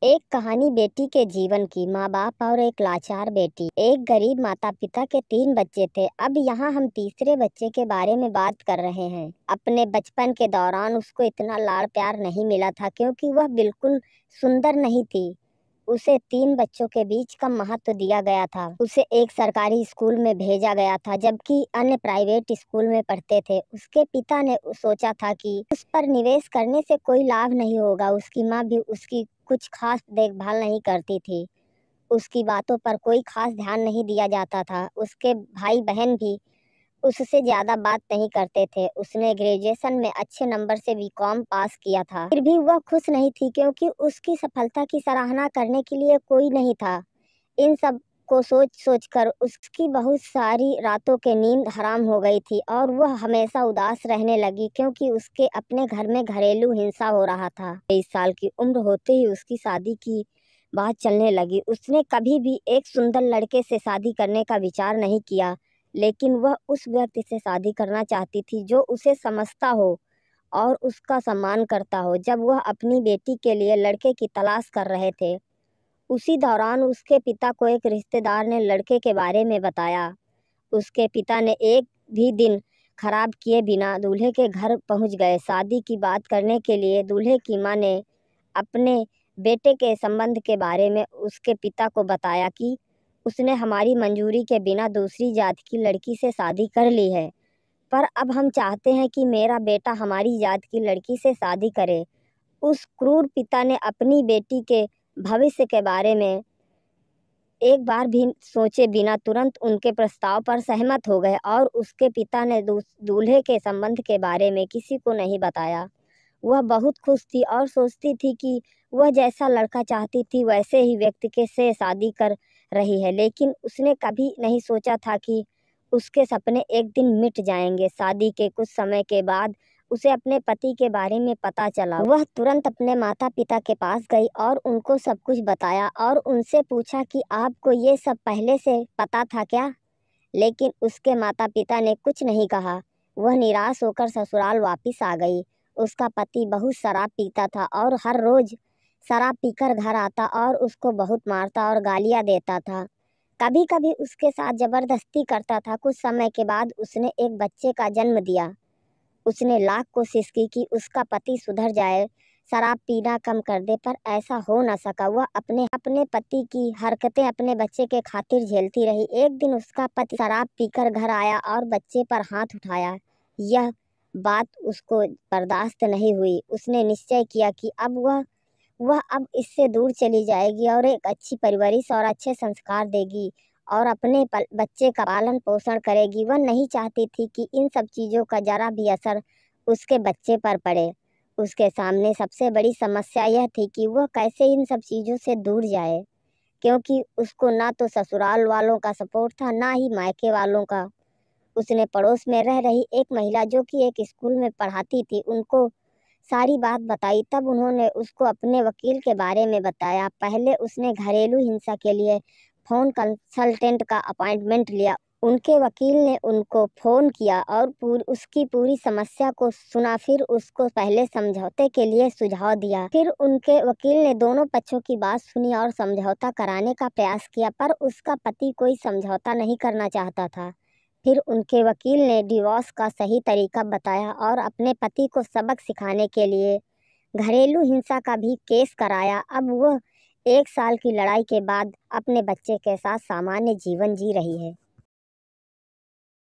एक कहानी बेटी के जीवन की। माँ बाप और एक लाचार बेटी। एक गरीब माता पिता के 3 बच्चे थे। अब यहाँ हम तीसरे बच्चे के बारे में बात कर रहे हैं। अपने बचपन के दौरान उसको इतना लाड़ प्यार नहीं मिला था क्योंकि वह बिल्कुल सुंदर नहीं थी। उसे 3 बच्चों के बीच कम महत्व दिया गया था। उसे एक सरकारी स्कूल में भेजा गया था जबकि अन्य प्राइवेट स्कूल में पढ़ते थे। उसके पिता ने सोचा था कि उस पर निवेश करने से कोई लाभ नहीं होगा। उसकी माँ भी उसकी कुछ खास देखभाल नहीं करती थी। उसकी बातों पर कोई खास ध्यान नहीं दिया जाता था। उसके भाई बहन भी उससे ज़्यादा बात नहीं करते थे। उसने ग्रेजुएशन में अच्छे नंबर से बीकॉम पास किया था। फिर भी वह खुश नहीं थी क्योंकि उसकी सफलता की सराहना करने के लिए कोई नहीं था। इन सब को सोच सोच कर उसकी बहुत सारी रातों की नींद हराम हो गई थी और वह हमेशा उदास रहने लगी क्योंकि उसके अपने घर में घरेलू हिंसा हो रहा था। 23 साल की उम्र होते ही उसकी शादी की बात चलने लगी। उसने कभी भी एक सुंदर लड़के से शादी करने का विचार नहीं किया, लेकिन वह उस व्यक्ति से शादी करना चाहती थी जो उसे समझता हो और उसका सम्मान करता हो। जब वह अपनी बेटी के लिए लड़के की तलाश कर रहे थे, उसी दौरान उसके पिता को एक रिश्तेदार ने लड़के के बारे में बताया। उसके पिता ने एक भी दिन खराब किए बिना दूल्हे के घर पहुंच गए। शादी की बात करने के लिए दूल्हे की मां ने अपने बेटे के संबंध के बारे में उसके पिता को बताया कि उसने हमारी मंजूरी के बिना दूसरी जाति की लड़की से शादी कर ली है, पर अब हम चाहते हैं कि मेरा बेटा हमारी जाति की लड़की से शादी करे। उस क्रूर पिता ने अपनी बेटी के भविष्य के बारे में एक बार भी सोचे बिना तुरंत उनके प्रस्ताव पर सहमत हो गए और उसके पिता ने दूल्हे के संबंध के बारे में किसी को नहीं बताया। वह बहुत खुश थी और सोचती थी कि वह जैसा लड़का चाहती थी वैसे ही व्यक्ति के से शादी कर रही है, लेकिन उसने कभी नहीं सोचा था कि उसके सपने एक दिन मिट जाएंगे। शादी के कुछ समय के बाद उसे अपने पति के बारे में पता चला। वह तुरंत अपने माता पिता के पास गई और उनको सब कुछ बताया और उनसे पूछा कि आपको ये सब पहले से पता था क्या? लेकिन उसके माता पिता ने कुछ नहीं कहा। वह निराश होकर ससुराल वापस आ गई। उसका पति बहुत शराब पीता था और हर रोज शराब पीकर घर आता और उसको बहुत मारता और गालियां देता था। कभी कभी उसके साथ जबरदस्ती करता था। कुछ समय के बाद उसने एक बच्चे का जन्म दिया। उसने लाख कोशिश की कि उसका पति सुधर जाए, शराब पीना कम कर दे, पर ऐसा हो न सका। वह अपने अपने पति की हरकतें अपने बच्चे के खातिर झेलती रही। एक दिन उसका पति शराब पीकर घर आया और बच्चे पर हाथ उठाया। यह बात उसको बर्दाश्त नहीं हुई। उसने निश्चय किया कि अब वह अब इससे दूर चली जाएगी और एक अच्छी परवरिश और अच्छे संस्कार देगी और अपने बच्चे का पालन पोषण करेगी। वह नहीं चाहती थी कि इन सब चीज़ों का जरा भी असर उसके बच्चे पर पड़े। उसके सामने सबसे बड़ी समस्या यह थी कि वह कैसे इन सब चीज़ों से दूर जाए, क्योंकि उसको ना तो ससुराल वालों का सपोर्ट था ना ही मायके वालों का। उसने पड़ोस में रह रही एक महिला जो कि एक स्कूल में पढ़ाती थी उनको सारी बात बताई। तब उन्होंने उसको अपने वकील के बारे में बताया। पहले उसने घरेलू हिंसा के लिए फ़ोन कंसल्टेंट का अपॉइंटमेंट लिया। उनके वकील ने उनको फ़ोन किया और उसकी पूरी समस्या को सुना। फिर उसको पहले समझौते के लिए सुझाव दिया। फिर उनके वकील ने दोनों पक्षों की बात सुनी और समझौता कराने का प्रयास किया, पर उसका पति कोई समझौता नहीं करना चाहता था। फिर उनके वकील ने डिवोर्स का सही तरीका बताया और अपने पति को सबक सिखाने के लिए घरेलू हिंसा का भी केस कराया। अब वह 1 साल की लड़ाई के बाद अपने बच्चे के साथ सामान्य जीवन जी रही है।